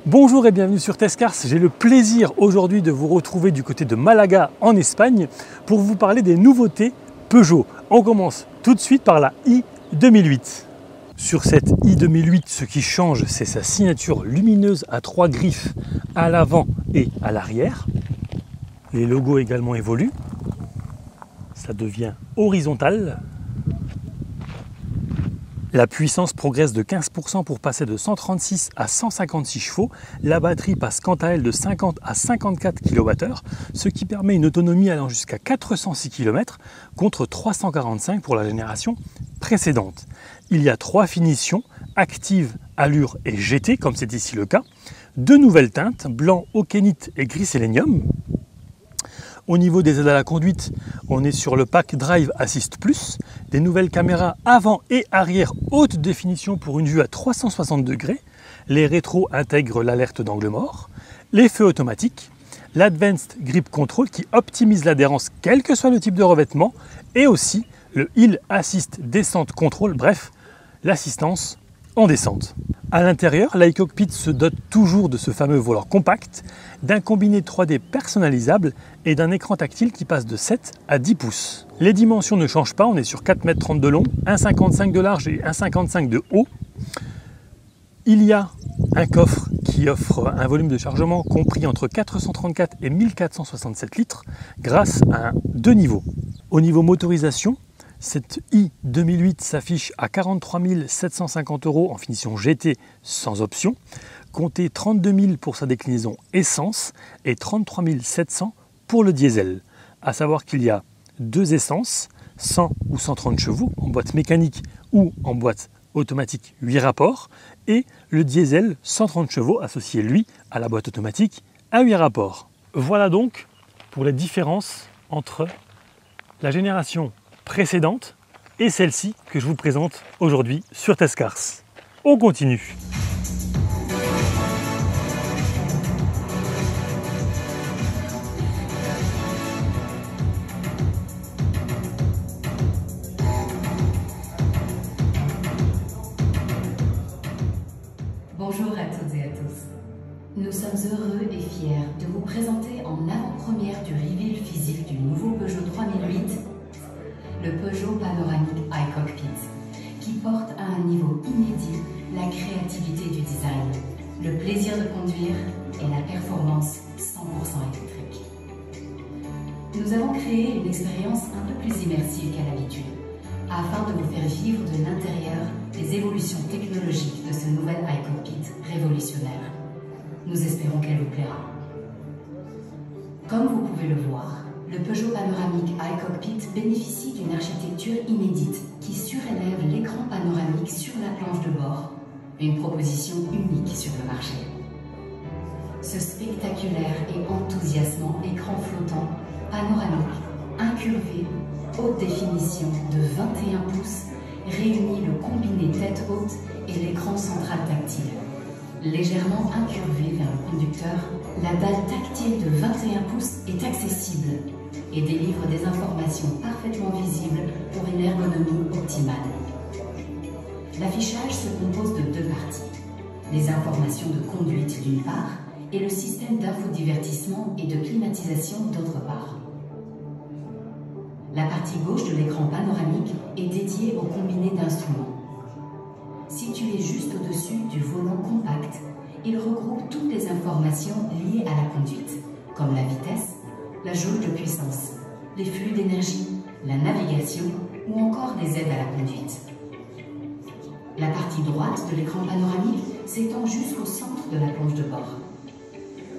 Bonjour et bienvenue sur Testcars. J'ai le plaisir aujourd'hui de vous retrouver du côté de Malaga en Espagne pour vous parler des nouveautés Peugeot. On commence tout de suite par la i 2008. Sur cette i 2008, ce qui change, c'est sa signature lumineuse à 3 griffes à l'avant et à l'arrière. Les logos également évoluent. Ça devient horizontal. La puissance progresse de 15% pour passer de 136 à 156 chevaux. La batterie passe quant à elle de 50 à 54 kWh, ce qui permet une autonomie allant jusqu'à 406 km contre 345 pour la génération précédente. Il y a 3 finitions, active, allure et GT, comme c'est ici le cas. 2 nouvelles teintes, blanc, aukénite et gris sélénium. Au niveau des aides à la conduite, on est sur le pack Drive Assist Plus, des nouvelles caméras avant et arrière haute définition pour une vue à 360 degrés, les rétros intègrent l'alerte d'angle mort, les feux automatiques, l'Advanced Grip Control qui optimise l'adhérence quel que soit le type de revêtement, et aussi le Hill Assist Descent Control, bref, l'assistance en descente. À l'intérieur, l'iCockpit se dote toujours de ce fameux volant compact, d'un combiné 3D personnalisable et d'un écran tactile qui passe de 7 à 10 pouces. Les dimensions ne changent pas, on est sur 4,30 m de long, 1,55 m de large et 1,55 m de haut. Il y a un coffre qui offre un volume de chargement compris entre 434 et 1467 litres grâce à 2 niveaux. Au niveau motorisation, cette i 2008 s'affiche à 43 750 € en finition GT sans option. Comptez 32 000 pour sa déclinaison essence et 33 700 pour le diesel. A savoir qu'il y a 2 essences, 100 ou 130 chevaux en boîte mécanique ou en boîte automatique 8 rapports et le diesel 130 chevaux associé lui à la boîte automatique à 8 rapports. Voilà donc pour les différences entre la génération précédente et celle-ci que je vous présente aujourd'hui sur Testcars. On continue. Bonjour à toutes et à tous. Nous sommes heureux et fiers de vous présenter en avant-première du reveal physique du nouveau Peugeot 3008, le Peugeot Panoramic iCockpit, qui porte à un niveau inédit la créativité du design, le plaisir de conduire et la performance 100% électrique. Nous avons créé une expérience un peu plus immersive qu'à l'habitude, afin de vous faire vivre de l'intérieur les évolutions technologiques de ce nouvel iCockpit révolutionnaire. Nous espérons qu'elle vous plaira. Comme vous pouvez le voir, le Peugeot Panoramic iCockpit bénéficie d'une architecture inédite qui surélève l'écran panoramique sur la planche de bord, une proposition unique sur le marché. Ce spectaculaire et enthousiasmant écran flottant, panoramique, incurvé, haute définition de 21 pouces réunit le combiné tête haute et l'écran central tactile. Légèrement incurvé vers le conducteur, la dalle tactile de 21 pouces est accessible et délivre des informations parfaitement visibles pour une ergonomie optimale. L'affichage se compose de 2 parties, les informations de conduite d'une part et le système d'infodivertissement et de climatisation d'autre part. La partie gauche de l'écran panoramique est dédiée au combiné d'instruments. Situé juste au-dessus du volant compact, il regroupe toutes les informations liées à la conduite, comme la vitesse, la jauge de puissance, les flux d'énergie, la navigation ou encore les aides à la conduite. La partie droite de l'écran panoramique s'étend jusqu'au centre de la planche de bord.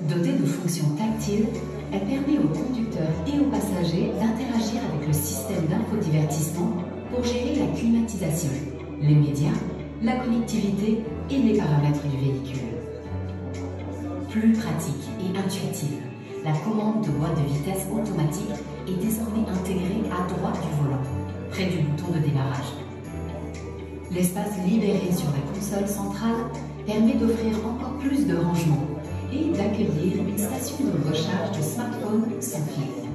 Dotée de fonctions tactiles, elle permet aux conducteurs et aux passagers d'interagir avec le système d'infodivertissement pour gérer la climatisation, les médias, la connectivité et les paramètres du véhicule. Plus pratique et intuitive, la commande de boîte de vitesse automatique est désormais intégrée à droite du volant, près du bouton de démarrage. L'espace libéré sur la console centrale permet d'offrir encore plus de rangement et d'accueillir une station de recharge de smartphone sans fil.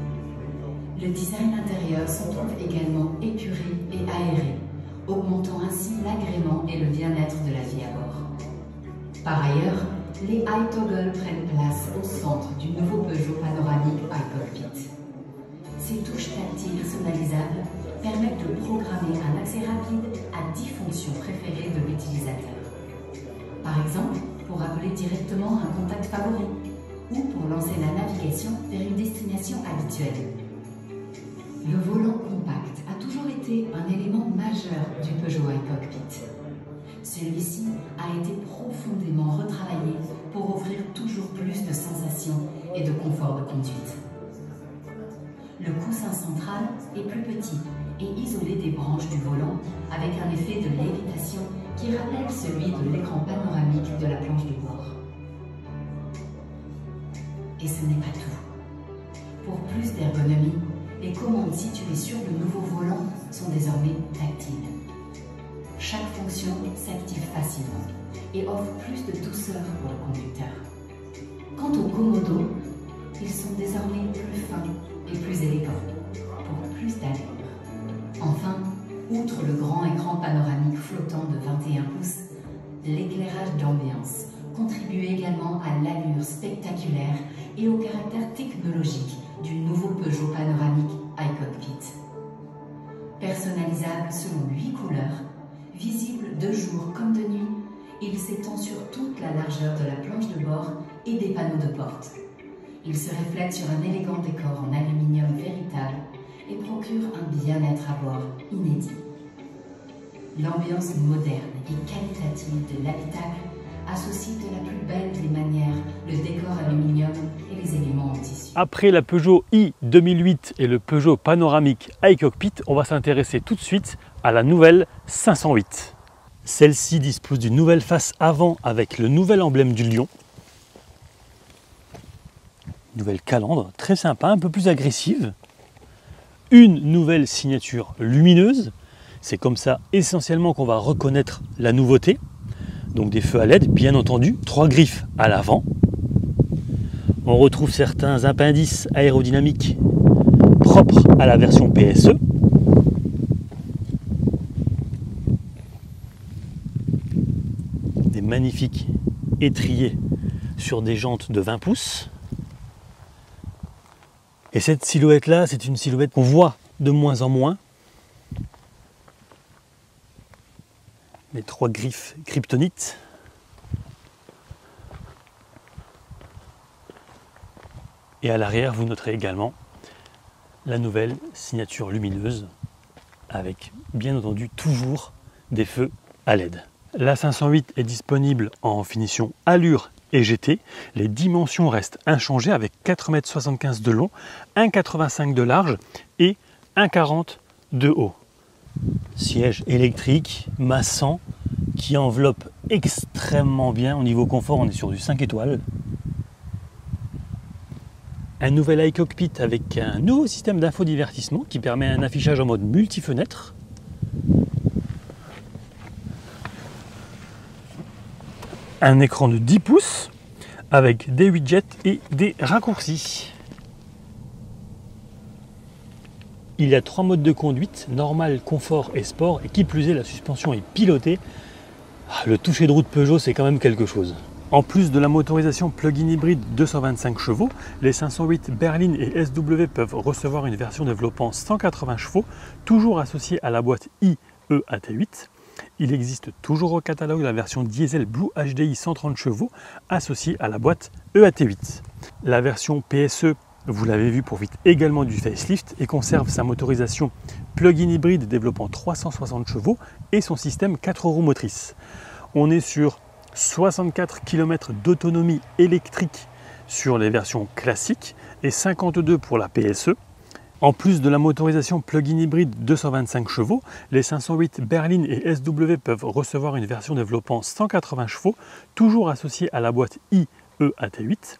Le design intérieur se trouve également épuré et aéré, augmentant ainsi l'agrément et le bien-être de la vie à bord. Par ailleurs, les iToggle prennent place au centre du nouveau Peugeot panoramique iCockpit. Ces touches tactiles personnalisables permettent de programmer un accès rapide à 10 fonctions préférées de l'utilisateur. Par exemple, pour appeler directement un contact favori ou pour lancer la navigation vers une destination habituelle. Le volant compact a toujours été un élément majeur du Peugeot iCockpit. Celui-ci a été profondément retravaillé pour offrir toujours plus de sensations et de confort de conduite. Le coussin central est plus petit et isolé des branches du volant avec un effet de lévitation qui rappelle celui de l'écran panoramique de la planche de bord. Et ce n'est pas tout. Pour plus d'ergonomie, les commandes situées sur le nouveau volant sont désormais tactiles. Chaque fonction s'active facilement et offre plus de douceur pour le conducteur. Quant aux commodos, ils sont désormais plus fins et plus élégants, pour plus d'allure. Enfin, outre le grand écran panoramique flottant de 21 pouces, l'éclairage d'ambiance contribue également à l'allure spectaculaire et au caractère technologique du nouveau Peugeot panoramique iCockpit. Personnalisable selon 8 couleurs, visible de jour comme de nuit, il s'étend sur toute la largeur de la planche de bord et des panneaux de porte. Il se reflète sur un élégant décor en aluminium véritable et procure un bien-être à bord inédit. L'ambiance moderne et qualitative de l'habitacle associe de la plus belle des manières le décor aluminium et les éléments en tissu. Après la Peugeot i 2008 et le Peugeot panoramique iCockpit, on va s'intéresser tout de suite à la nouvelle 508. Celle-ci dispose d'une nouvelle face avant avec le nouvel emblème du lion. Nouvelle calandre, très sympa, un peu plus agressive. Une nouvelle signature lumineuse. C'est comme ça essentiellement qu'on va reconnaître la nouveauté. Donc des feux à LED, bien entendu, 3 griffes à l'avant. On retrouve certains appendices aérodynamiques propres à la version PSE. Des magnifiques étriers sur des jantes de 20 pouces. Et cette silhouette-là, c'est une silhouette qu'on voit de moins en moins. Les 3 griffes kryptonites. Et à l'arrière, vous noterez également la nouvelle signature lumineuse avec, bien entendu, toujours des feux à LED. La 508 est disponible en finition Allure et GT. Les dimensions restent inchangées avec 4,75 m de long, 1,85 m de large et 1,40 m de haut. Siège électrique, massant, qui enveloppe extrêmement bien. Au niveau confort, on est sur du 5 étoiles. Un nouvel iCockpit avec un nouveau système d'infodivertissement qui permet un affichage en mode multi-fenêtre. Un écran de 10 pouces avec des widgets et des raccourcis. Il y a 3 modes de conduite, normal, confort et sport, et qui plus est, la suspension est pilotée. Le toucher de route Peugeot, c'est quand même quelque chose. En plus de la motorisation plug-in hybride 225 chevaux, les 508 berline et SW peuvent recevoir une version développant 180 chevaux, toujours associée à la boîte iEAT8. Il existe toujours au catalogue la version diesel Blue HDI 130 chevaux associée à la boîte EAT8. La version PSE, vous l'avez vu, profite également du facelift et conserve sa motorisation plug-in hybride développant 360 chevaux et son système 4 roues motrices. On est sur 64 km d'autonomie électrique sur les versions classiques et 52 pour la PSE. En plus de la motorisation plug-in hybride 225 chevaux, les 508 berline et SW peuvent recevoir une version développant 180 chevaux, toujours associée à la boîte iEAT8.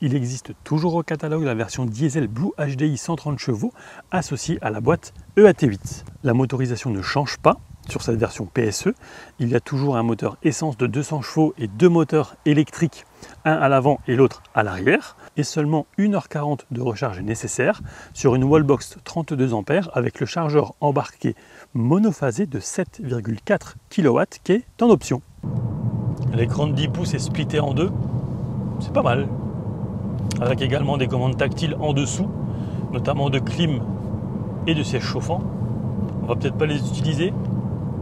Il existe toujours au catalogue la version diesel Blue HDI 130 chevaux associée à la boîte EAT8. La motorisation ne change pas sur cette version PSE. Il y a toujours un moteur essence de 200 chevaux et 2 moteurs électriques, un à l'avant et l'autre à l'arrière, et seulement 1h40 de recharge est nécessaire sur une wallbox 32 A avec le chargeur embarqué monophasé de 7,4 kW qui est en option. L'écran de 10 pouces est splitté en deux, c'est pas mal. Avec également des commandes tactiles en dessous, notamment de clim et de siège chauffant. On va peut-être pas les utiliser,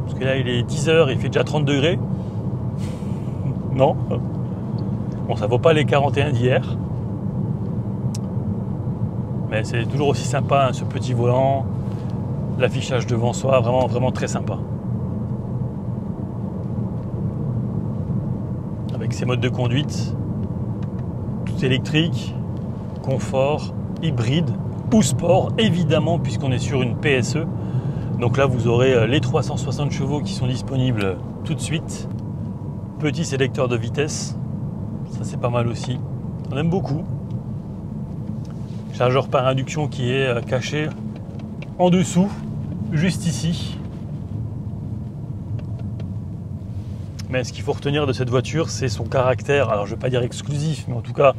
parce que là il est 10 h, il fait déjà 30 degrés. Non. Bon, ça vaut pas les 41 d'hier. Mais c'est toujours aussi sympa, hein, ce petit volant. L'affichage devant soi, vraiment, vraiment très sympa. Avec ses modes de conduite, tout électrique, confort, hybride ou sport, évidemment, puisqu'on est sur une PSE. Donc là, vous aurez les 360 chevaux qui sont disponibles tout de suite. Petit sélecteur de vitesse, ça c'est pas mal aussi. On aime beaucoup. Chargeur par induction qui est caché en dessous, juste ici. Mais ce qu'il faut retenir de cette voiture, c'est son caractère, alors je ne vais pas dire exclusif, mais en tout cas,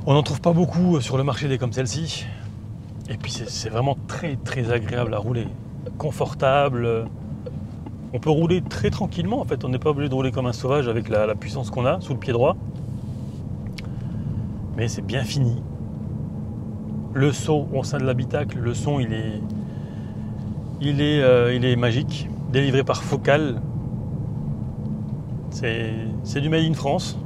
on n'en trouve pas beaucoup sur le marché des comme celle-ci. Et puis c'est vraiment très très agréable à rouler, confortable. On peut rouler très tranquillement, en fait, on n'est pas obligé de rouler comme un sauvage avec la puissance qu'on a sous le pied droit. Mais c'est bien fini. Le saut au sein de l'habitacle, le son il est magique, délivré par Focal. C'est du Made in France.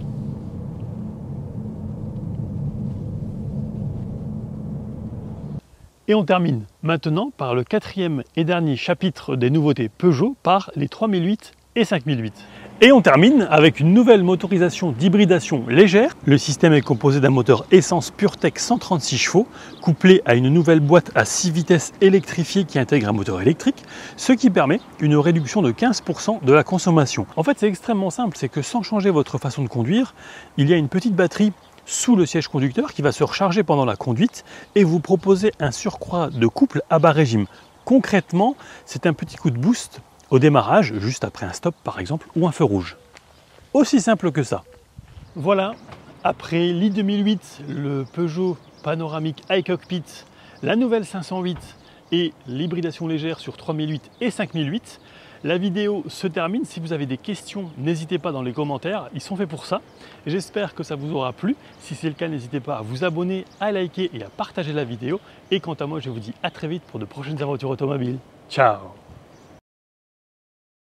Et on termine maintenant par le quatrième et dernier chapitre des nouveautés Peugeot, par les 3008 et 5008. Et on termine avec une nouvelle motorisation d'hybridation légère. Le système est composé d'un moteur essence PureTech 136 chevaux, couplé à une nouvelle boîte à 6 vitesses électrifiée qui intègre un moteur électrique, ce qui permet une réduction de 15% de la consommation. En fait, c'est extrêmement simple, c'est que sans changer votre façon de conduire, il y a une petite batterie sous le siège conducteur qui va se recharger pendant la conduite et vous proposer un surcroît de couple à bas régime. Concrètement, c'est un petit coup de boost au démarrage, juste après un stop par exemple, ou un feu rouge. Aussi simple que ça. Voilà, après l'i2008, le Peugeot panoramique high cockpit, la nouvelle 508 et l'hybridation légère sur 3008 et 5008, la vidéo se termine. Si vous avez des questions, n'hésitez pas dans les commentaires, ils sont faits pour ça. J'espère que ça vous aura plu. Si c'est le cas, n'hésitez pas à vous abonner, à liker et à partager la vidéo. Et quant à moi, je vous dis à très vite pour de prochaines aventures automobiles. Ciao!